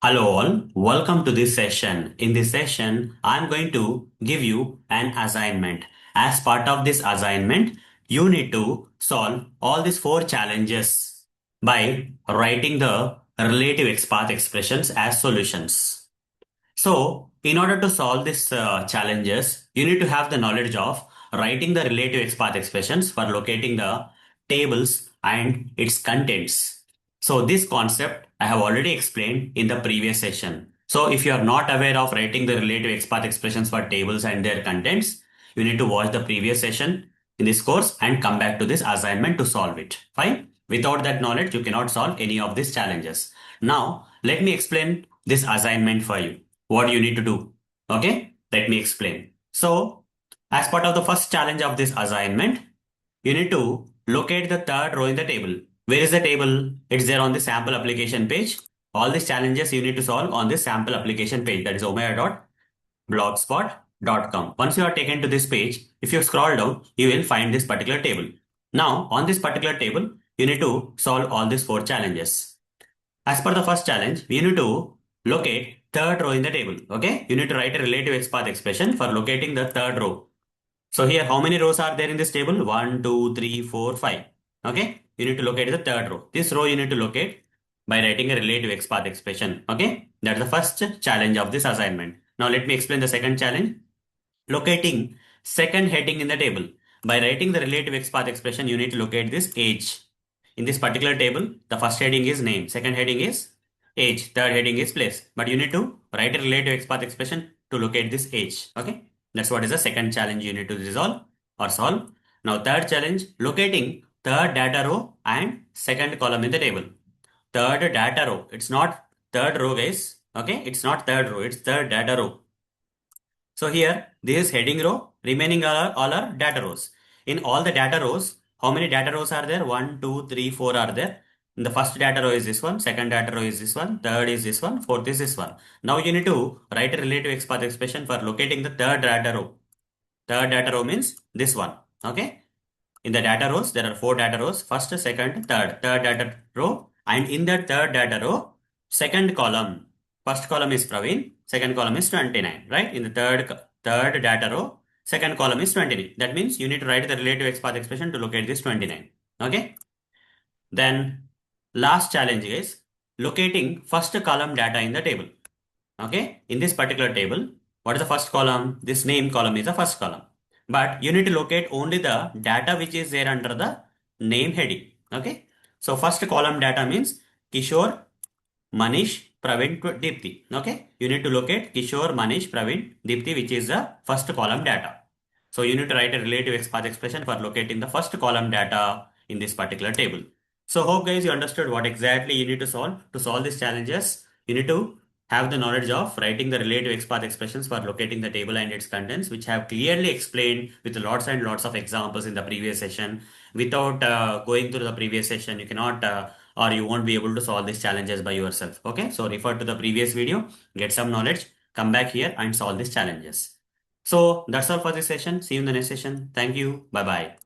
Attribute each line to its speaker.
Speaker 1: Hello all, welcome to this session. In this session, I'm going to give you an assignment. As part of this assignment, you need to solve all these four challenges by writing the relative XPath expressions as solutions. So, in order to solve these challenges, you need to have the knowledge of writing the relative XPath expressions for locating the tables and its contents. So, this concept I have already explained in the previous session. So, if you are not aware of writing the relative XPath expressions for tables and their contents, you need to watch the previous session in this course and come back to this assignment to solve it. Fine? Without that knowledge, you cannot solve any of these challenges. Now, let me explain this assignment for you what you need to do. Okay, let me explain. So, as part of the first challenge of this assignment, you need to locate the third row in the table. Where is the table? It's there on the sample application page. All these challenges you need to solve on this sample application page, that is omega.blogspot.com. Once you are taken to this page, if you scroll down, you will find this particular table. Now, on this particular table, you need to solve all these four challenges. As per the first challenge, we need to locate third row in the table. Okay, you need to write a relative XPath expression for locating the third row. So here, how many rows are there in this table? 1, 2, 3, 4, 5. Okay, you need to locate the third row. This row you need to locate by writing a relative XPath expression. Okay, that's the first challenge of this assignment. Now let me explain the second challenge. Locating second heading in the table. By writing the relative XPath expression, you need to locate this age. In this particular table, the first heading is name, second heading is age, third heading is place. But you need to write a relative XPath expression to locate this age. Okay, that's what is the second challenge you need to resolve or solve. Now, third challenge, locating third data row and second column in the table. Third data row, it's not third row, guys. Okay, it's not third row, it's third data row. So here, this is heading row, remaining all are data rows. In all the data rows, how many data rows are there? 1, 2, 3, 4 are there. The first data row is this one, second data row is this one, third is this one, fourth is this one. Now you need to write a relative XPath expression for locating the third data row. Third data row means this one. Okay. In the data rows, there are four data rows, first, second, third. Third data row, and in that third data row, second column. First column is Praveen, second column is 29, right? In the third data row, second column is 29. That means you need to write the relative XPath expression to locate this 29. Okay. Then last challenge is locating first column data in the table. Okay. In this particular table, what is the first column? This name column is the first column. But you need to locate only the data which is there under the name heading. Okay. So first column data means Kishore, Manish, Praveen, Deepthi. Okay. You need to locate Kishore, Manish, Praveen, Deepthi, which is the first column data. So you need to write a relative XPath expression for locating the first column data in this particular table. So hope guys you understood what exactly you need to solve. To solve these challenges, you need to have the knowledge of writing the relative XPath expressions for locating the table and its contents, which I have clearly explained with lots and lots of examples in the previous session. Without going through the previous session, you cannot or you won't be able to solve these challenges by yourself. Okay, so refer to the previous video, get some knowledge, come back here and solve these challenges. So that's all for this session. See you in the next session. Thank you. Bye bye.